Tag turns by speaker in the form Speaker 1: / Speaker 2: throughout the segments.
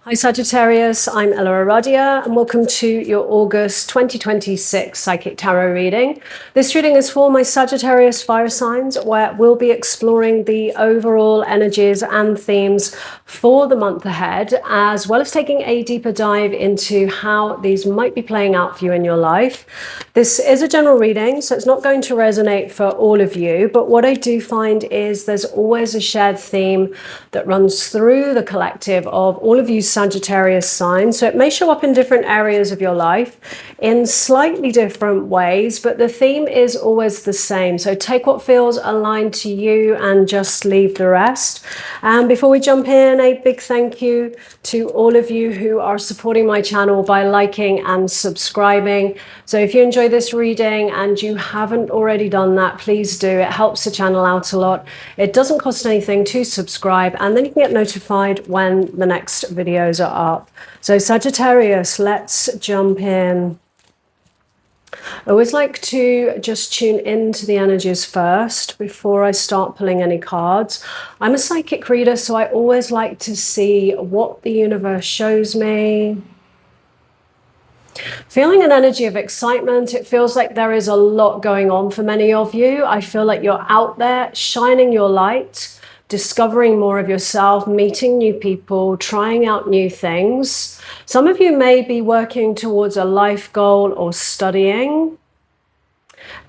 Speaker 1: Hi Sagittarius, I'm EllaAradia and welcome to your August 2026 Psychic Tarot reading. This reading is for my Sagittarius fire signs, where we'll be exploring the overall energies and themes for the month ahead, as well as taking a deeper dive into how these might be playing out for you in your life. This is a general reading, so it's not going to resonate for all of you, but what I do find is there's always a shared theme that runs through the collective of all of you Sagittarius signs. So it may show up in different areas of your life in slightly different ways, but the theme is always the same. So take what feels aligned to you and just leave the rest. And before we jump in, a big thank you to all of you who are supporting my channel by liking and subscribing. So if you enjoy this reading and you haven't already done that, please do. It helps the channel out a lot. It doesn't cost anything to subscribe, and then you can get notified when the next videos are up. So Sagittarius, let's jump in. I always like to just tune into the energies first before I start pulling any cards. I'm a psychic reader, so I always like to see what the universe shows me. Feeling an energy of excitement. It feels like there is a lot going on for many of you. I feel like you're out there shining your light, discovering more of yourself, meeting new people, trying out new things. Some of you may be working towards a life goal or studying.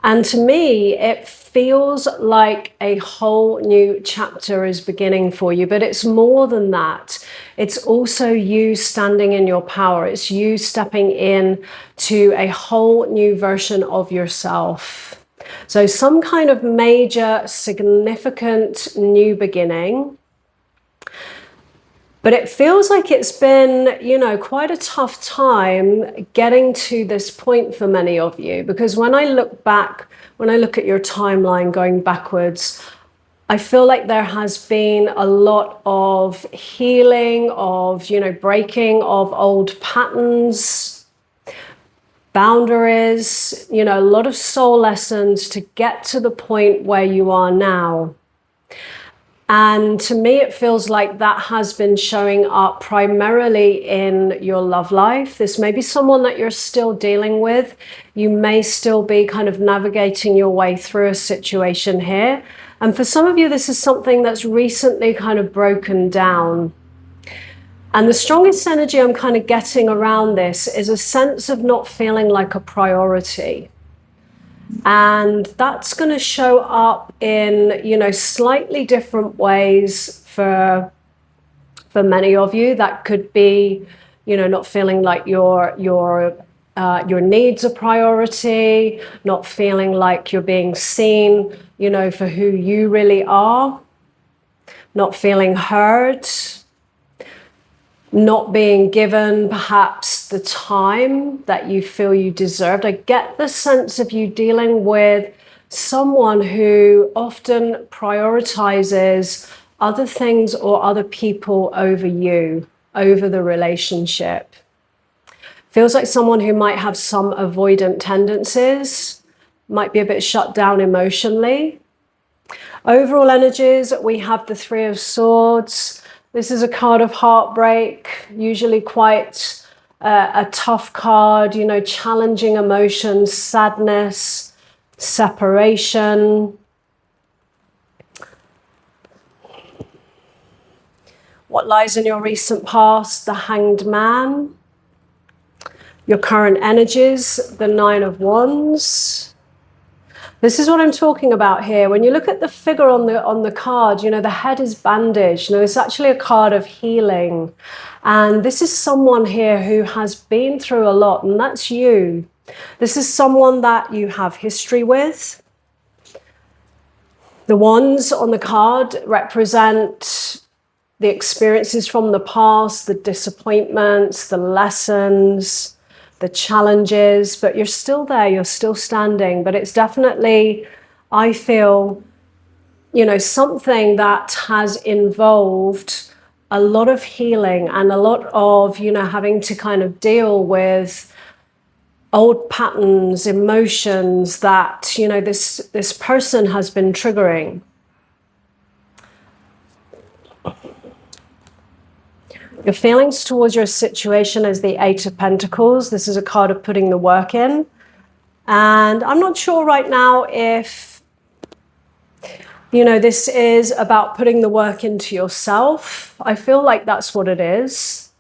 Speaker 1: And to me, it feels like a whole new chapter is beginning for you, but it's more than that. It's also you standing in your power. It's you stepping in to a whole new version of yourself. So some kind of major, significant new beginning. But it feels like it's been, you know, quite a tough time getting to this point for many of you. Because when I look back, when I look at your timeline going backwards, I feel like there has been a lot of healing, of, you know, breaking of old patterns, boundaries, you know, a lot of soul lessons to get to the point where you are now. And to me, it feels like that has been showing up primarily in your love life. This may be someone that you're still dealing with. You may still be kind of navigating your way through a situation here. And for some of you, this is something that's recently kind of broken down. And the strongest energy I'm kind of getting around this is a sense of not feeling like a priority. And that's going to show up in, you know, slightly different ways for many of you. That could be, you know, not feeling like your needs are priority, not feeling like you're being seen, you know, for who you really are, not feeling heard, not being given perhaps the time that you feel you deserved. I get the sense of you dealing with someone who often prioritizes other things or other people over you, over the relationship. Feels like someone who might have some avoidant tendencies, might be a bit shut down emotionally. Overall energies, we have the Three of Swords. This is a card of heartbreak, usually quite a tough card, you know, challenging emotions, sadness, separation. What lies in your recent past? The Hanged Man. Your current energies, the Nine of Wands. This is what I'm talking about here. When you look at the figure on the card, you know, the head is bandaged. You know, it's actually a card of healing. And this is someone here who has been through a lot, and that's you. This is someone that you have history with. The wands on the card represent the experiences from the past, the disappointments, the lessons, the challenges, but you're still there, you're still standing. But it's definitely, I feel, you know, something that has involved a lot of healing and a lot of, you know, having to kind of deal with old patterns, emotions that, you know, this person has been triggering. Your feelings towards your situation is the Eight of Pentacles. This is a card of putting the work in. And I'm not sure right now if, you know, this is about putting the work into yourself. I feel like that's what it is.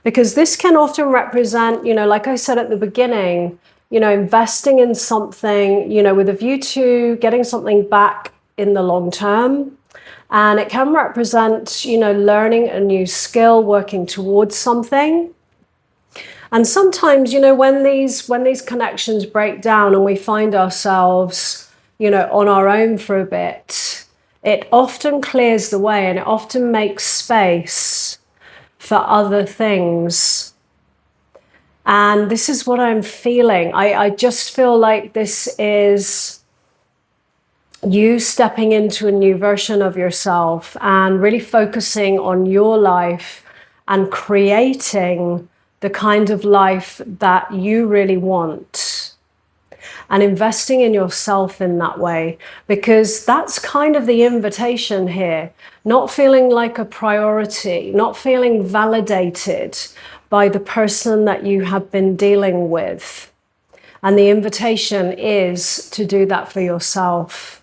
Speaker 1: Because this can often represent, you know, like I said at the beginning, you know, investing in something, you know, with a view to getting something back in the long term. And it can represent, you know, learning a new skill, working towards something. And sometimes, you know, when these connections break down and we find ourselves, you know, on our own for a bit, it often clears the way and it often makes space for other things. And this is what I'm feeling. I just feel like this is you stepping into a new version of yourself and really focusing on your life and creating the kind of life that you really want and investing in yourself in that way, because that's kind of the invitation here. Not feeling like a priority, not feeling validated by the person that you have been dealing with. And the invitation is to do that for yourself.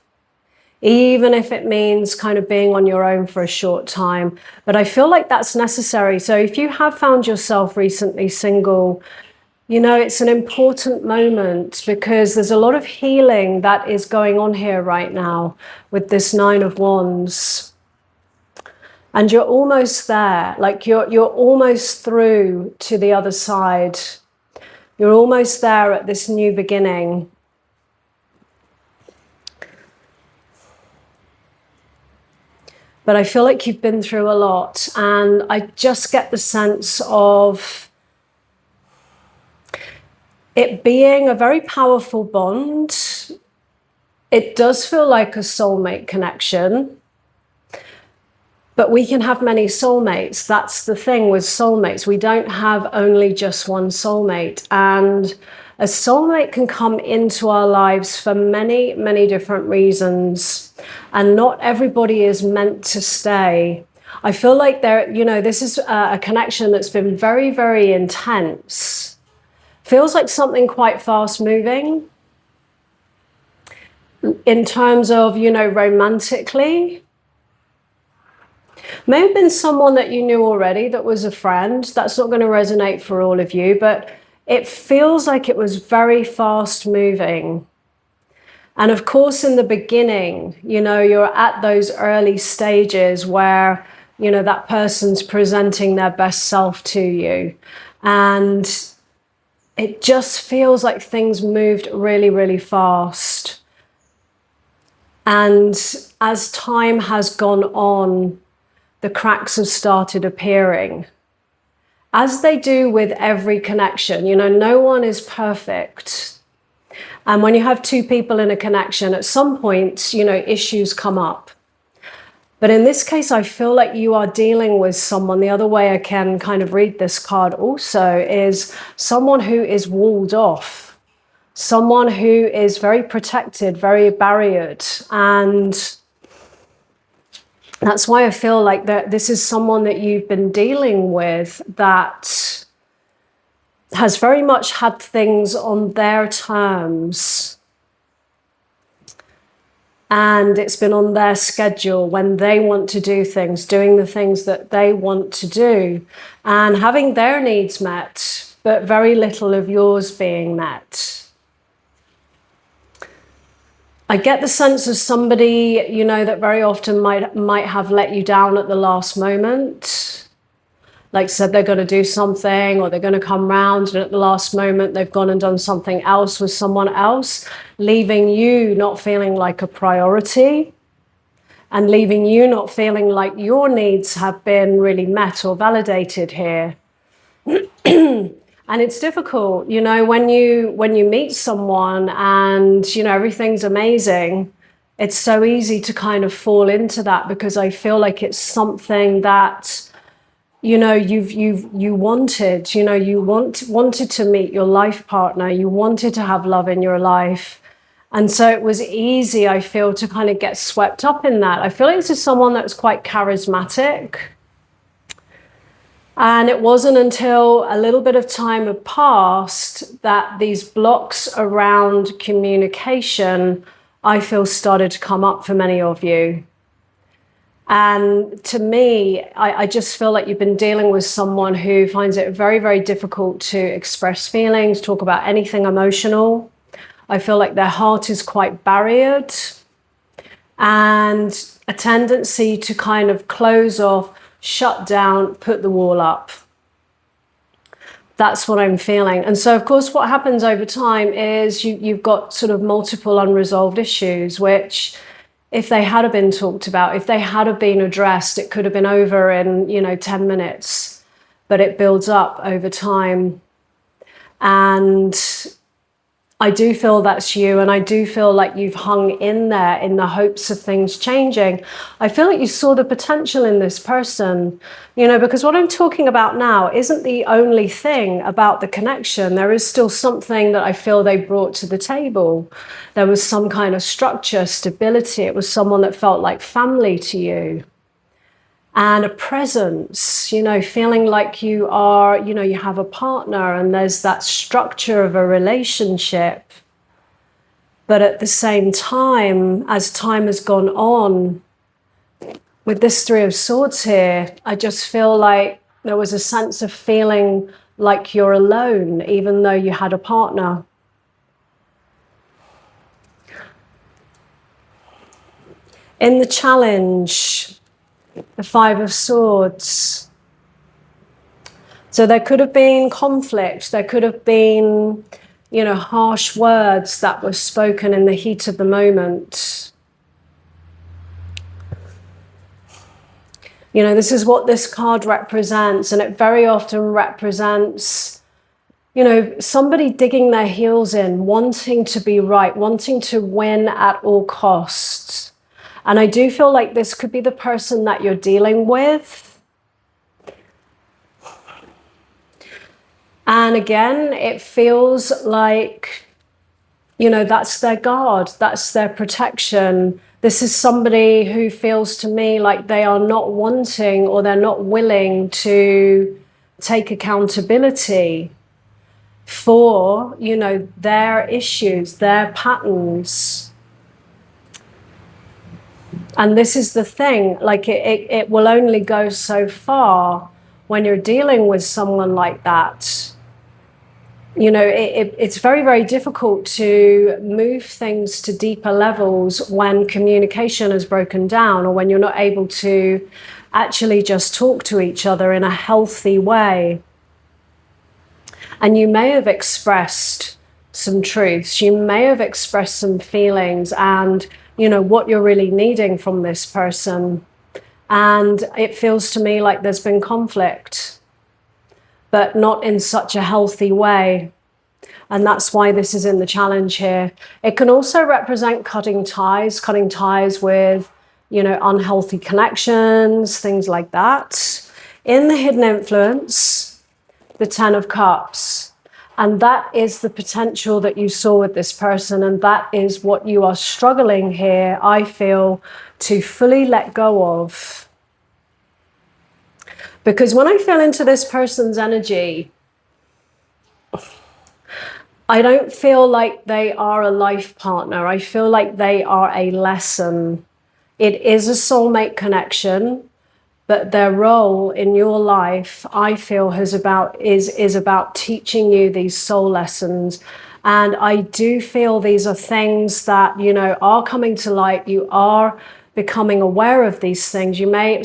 Speaker 1: Even if it means kind of being on your own for a short time. But I feel like that's necessary. So if you have found yourself recently single, you know, it's an important moment because there's a lot of healing that is going on here right now with this Nine of Wands. And you're almost there, like you're almost through to the other side. You're almost there at this new beginning. But I feel like you've been through a lot, and I just get the sense of it being a very powerful bond. It does feel like a soulmate connection, but we can have many soulmates. That's the thing with soulmates. We don't have only just one soulmate, and a soulmate can come into our lives for many, many different reasons. And not everybody is meant to stay. I feel like there, you know, this is a connection that's been very, very intense. Feels like something quite fast moving in terms of, you know, romantically. May have been someone that you knew already that was a friend. That's not going to resonate for all of you, but it feels like it was very fast moving. And of course, in the beginning, you know, you're at those early stages where, you know, that person's presenting their best self to you. And it just feels like things moved really, really fast. And as time has gone on, the cracks have started appearing. As they do with every connection, you know, no one is perfect. And when you have two people in a connection, at some point, you know, issues come up. But in this case, I feel like you are dealing with someone. The other way I can kind of read this card also is someone who is walled off, someone who is very protected, very barriered. And that's why I feel like that this is someone that you've been dealing with that has very much had things on their terms. And it's been on their schedule when they want to do things, doing the things that they want to do, and having their needs met, but very little of yours being met. I get the sense of somebody, you know, that very often might have let you down at the last moment. Like said they're going to do something or they're going to come round, and at the last moment they've gone and done something else with someone else, leaving you not feeling like a priority and leaving you not feeling like your needs have been really met or validated here. And it's difficult, you know, when you meet someone and, you know, everything's amazing, it's so easy to kind of fall into that, because I feel like it's something that, you know, you wanted, you know, you wanted to meet your life partner, you wanted to have love in your life. And so it was easy, I feel, to kind of get swept up in that. I feel like this is someone that's quite charismatic. And it wasn't until a little bit of time had passed that these blocks around communication, I feel, started to come up for many of you. And to me, I just feel like you've been dealing with someone who finds it very, very difficult to express feelings, talk about anything emotional. I feel like their heart is quite barriered, and a tendency to kind of close off, shut down, put the wall up. That's what I'm feeling. And so, of course, what happens over time is you've got sort of multiple unresolved issues, which if they had been talked about, if they had been addressed, it could have been over in, 10 minutes, but it builds up over time. And I do feel that's you, and I do feel like you've hung in there in the hopes of things changing. I feel like you saw the potential in this person, because what I'm talking about now isn't the only thing about the connection. There is still something that I feel they brought to the table. There was some kind of structure, stability. It was someone that felt like family to you. And a presence, feeling like you are, you have a partner and there's that structure of a relationship. But at the same time, as time has gone on, with this Three of Swords here, I just feel like there was a sense of feeling like you're alone, even though you had a partner. In the challenge, the Five of Swords. So there could have been conflict. There could have been, harsh words that were spoken in the heat of the moment. This is what this card represents, and it very often represents, somebody digging their heels in, wanting to be right, wanting to win at all costs. And I do feel like this could be the person that you're dealing with. And again, it feels like, that's their guard, that's their protection. This is somebody who feels to me like they are not wanting or they're not willing to take accountability for, their issues, their patterns. And this is the thing, like it will only go so far when you're dealing with someone like that. It's very, very difficult to move things to deeper levels when communication is broken down, or when you're not able to actually just talk to each other in a healthy way. And you may have expressed some truths, you may have expressed some feelings and what you're really needing from this person. And it feels to me like there's been conflict, but not in such a healthy way. And that's why this is in the challenge here. It can also represent cutting ties with, unhealthy connections, things like that. In the hidden influence, the Ten of Cups. And that is the potential that you saw with this person. And that is what you are struggling here, I feel, to fully let go of. Because when I feel into this person's energy, I don't feel like they are a life partner. I feel like they are a lesson. It is a soulmate connection. But their role in your life, I feel, is about teaching you these soul lessons. And I do feel these are things that, are coming to light. You are becoming aware of these things.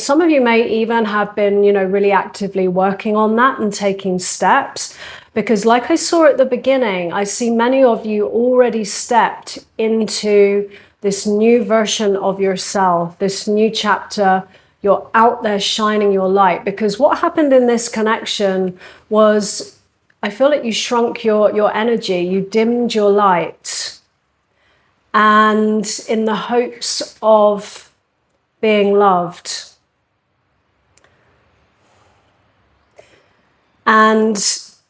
Speaker 1: Some of you may even have been, really actively working on that and taking steps. Because like I saw at the beginning, I see many of you already stepped into this new version of yourself, this new chapter. You're out there shining your light. Because what happened in this connection was, I feel like you shrunk your energy, you dimmed your light. And in the hopes of being loved. And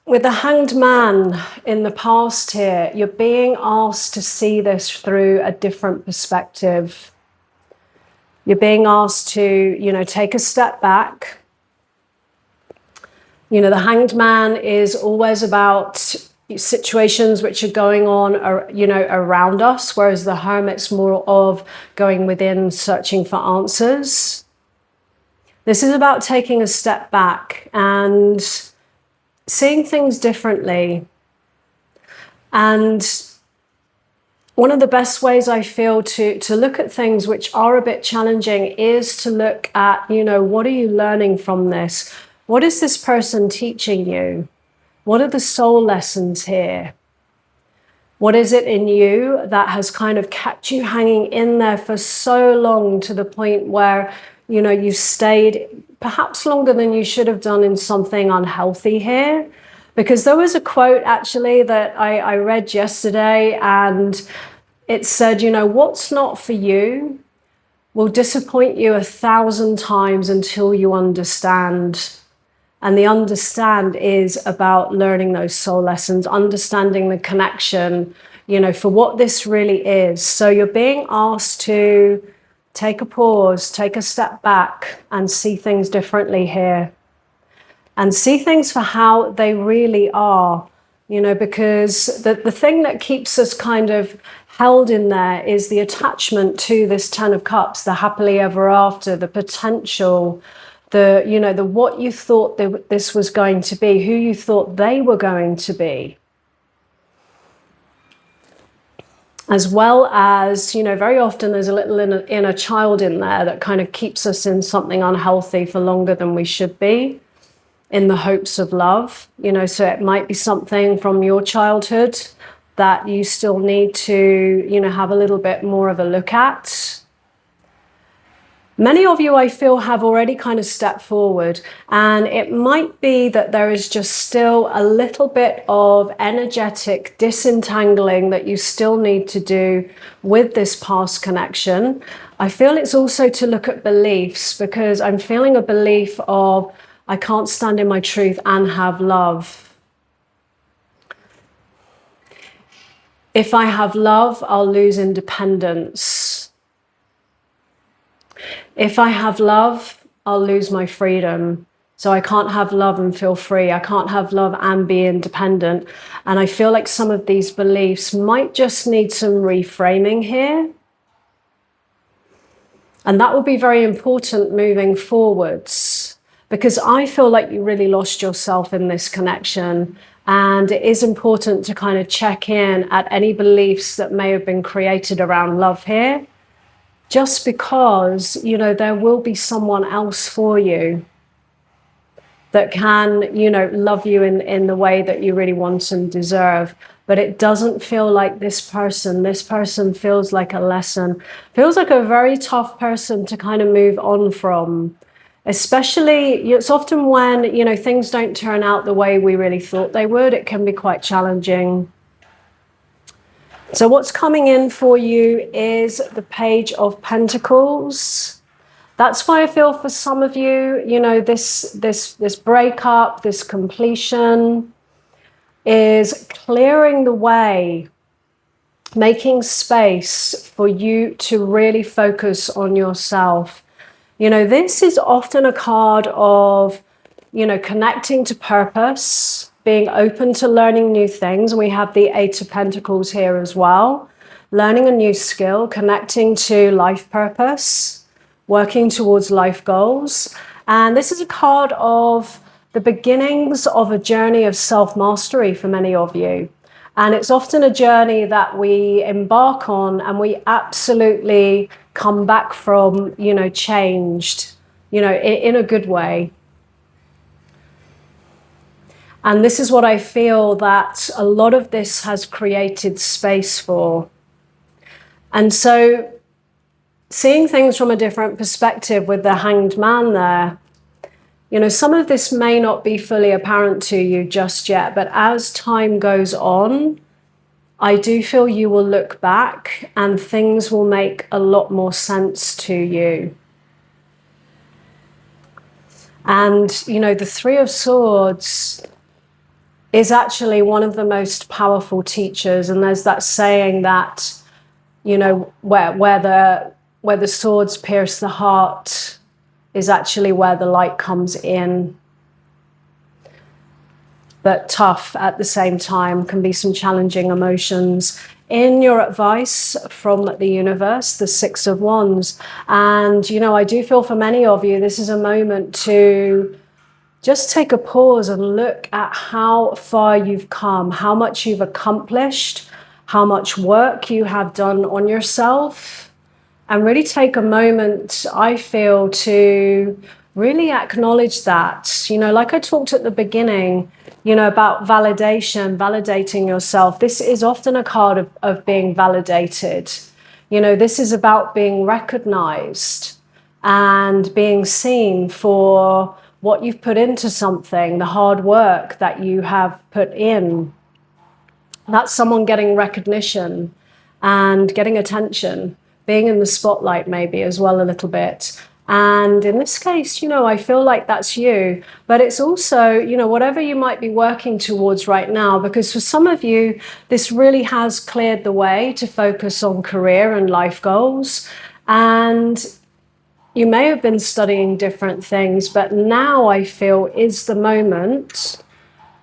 Speaker 1: with the Hanged Man in the past here, you're being asked to see this through a different perspective. You're being asked to, take a step back You know, the Hanged Man is always about situations which are going on, you know, around us, whereas the Hermit's more of going within, searching for answers. This is about taking a step back and seeing things differently. And one of the best ways I feel to look at things which are a bit challenging is to look at, you know, what are you learning from this? What is this person teaching you? What are the soul lessons here? What is it in you that has kind of kept you hanging in there for so long, to the point where, you know, you stayed perhaps longer than you should have done in something unhealthy here? Because there was a quote actually that I read yesterday, and it said, you know, what's not for you will disappoint you 1,000 times until you understand. And the understand is about learning those soul lessons, understanding the connection, you know, for what this really is. So you're being asked to take a pause, take a step back, and see things differently here. And see things for how they really are, you know, because the thing that keeps us kind of held in there is the attachment to this 10 of Cups, the happily ever after, the potential, the, you know, the what you thought this was going to be, who you thought they were going to be. As well as, you know, very often there's a little inner child in there that kind of keeps us in something unhealthy for longer than we should be, in the hopes of love, you know. So it might be something from your childhood that you still need to, you know, have a little bit more of a look at. Many of you, I feel, have already kind of stepped forward, and it might be that there is just still a little bit of energetic disentangling that you still need to do with this past connection. I feel it's also to look at beliefs, because I'm feeling a belief of, I can't stand in my truth and have love. If I have love, I'll lose independence. If I have love, I'll lose my freedom. So I can't have love and feel free. I can't have love and be independent. And I feel like some of these beliefs might just need some reframing here. And that will be very important moving forwards, because I feel like you really lost yourself in this connection. And it is important to kind of check in at any beliefs that may have been created around love here. Just because, you know, there will be someone else for you that can, you know, love you in the way that you really want and deserve. But it doesn't feel like this person feels like a lesson, feels like a very tough person to kind of move on from. Especially, it's often when, you know, things don't turn out the way we really thought they would, it can be quite challenging. So what's coming in for you is the Page of Pentacles. That's why I feel for some of you, you know, this breakup, this completion is clearing the way, making space for you to really focus on yourself. You know, this is often a card of, you know, connecting to purpose, being open to learning new things. We have the Eight of Pentacles here as well. Learning a new skill, connecting to life purpose, working towards life goals. And this is a card of the beginnings of a journey of self-mastery for many of you. And it's often a journey that we embark on and we absolutely come back from, you know, changed, you know, in a good way. And this is what I feel that a lot of this has created space for. And so seeing things from a different perspective with the Hanged Man there, you know, some of this may not be fully apparent to you just yet, but as time goes on, I do feel you will look back and things will make a lot more sense to you. And, you know, the Three of Swords is actually one of the most powerful teachers. And there's that saying that, you know, where the swords pierce the heart is actually where the light comes in. but tough at the same time. Can be some challenging emotions. In your advice from the universe, the Six of Wands. And, you know, I do feel for many of you, this is a moment to just take a pause and look at how far you've come, how much you've accomplished, how much work you have done on yourself, and really take a moment, I feel, to really acknowledge that. You know, like I talked at the beginning, you know, about validation, validating yourself. This is often a card of being validated. You know, this is about being recognized and being seen for what you've put into something, the hard work that you have put in. That's someone getting recognition and getting attention, being in the spotlight maybe as well a little bit. And in this case, you know, I feel like that's you, but it's also, you know, whatever you might be working towards right now, because for some of you, this really has cleared the way to focus on career and life goals. And you may have been studying different things, but now I feel is the moment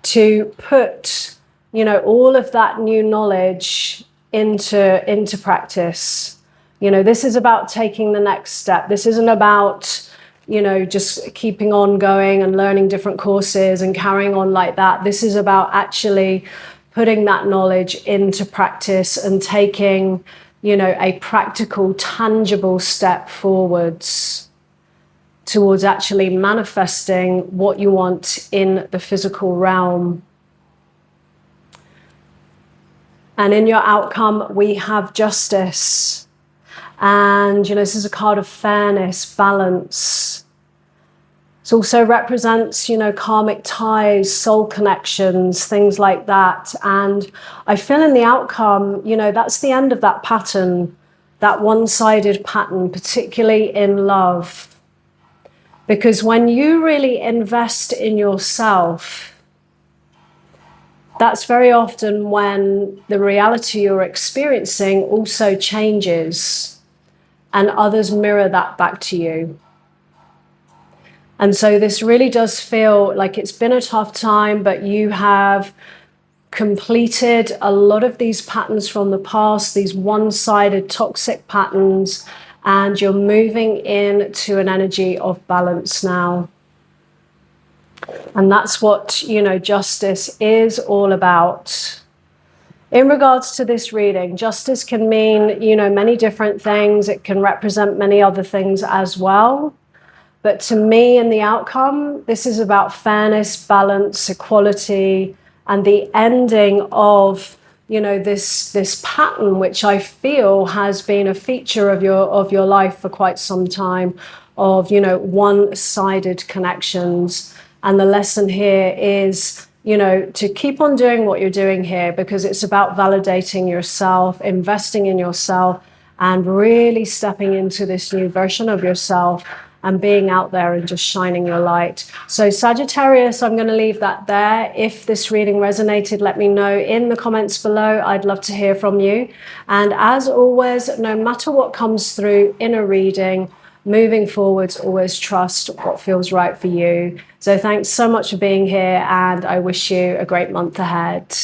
Speaker 1: to put, you know, all of that new knowledge into practice. You know, this is about taking the next step. This isn't about, you know, just keeping on going and learning different courses and carrying on like that. This is about actually putting that knowledge into practice and taking, you know, a practical, tangible step forwards towards actually manifesting what you want in the physical realm. And in your outcome, we have justice. And, you know, this is a card of fairness, balance. It also represents, you know, karmic ties, soul connections, things like that. And I feel in the outcome, you know, that's the end of that pattern, that one-sided pattern, particularly in love. Because when you really invest in yourself, that's very often when the reality you're experiencing also changes and others mirror that back to you. And so this really does feel like it's been a tough time, but you have completed a lot of these patterns from the past, these one-sided toxic patterns, and you're moving into an energy of balance now. And that's what, you know, justice is all about. In regards to this reading, justice can mean, you know, many different things. It can represent many other things as well. But to me, in the outcome, this is about fairness, balance, equality, and the ending of, you know, this pattern, which I feel has been a feature of your life for quite some time, of, you know, one-sided connections. And the lesson here is, you know, to keep on doing what you're doing here, because it's about validating yourself, investing in yourself, and really stepping into this new version of yourself and being out there and just shining your light. So Sagittarius, I'm going to leave that there. If this reading resonated, let me know in the comments below. I'd love to hear from you. And as always, no matter what comes through in a reading, moving forwards, always trust what feels right for you. So thanks so much for being here, and I wish you a great month ahead.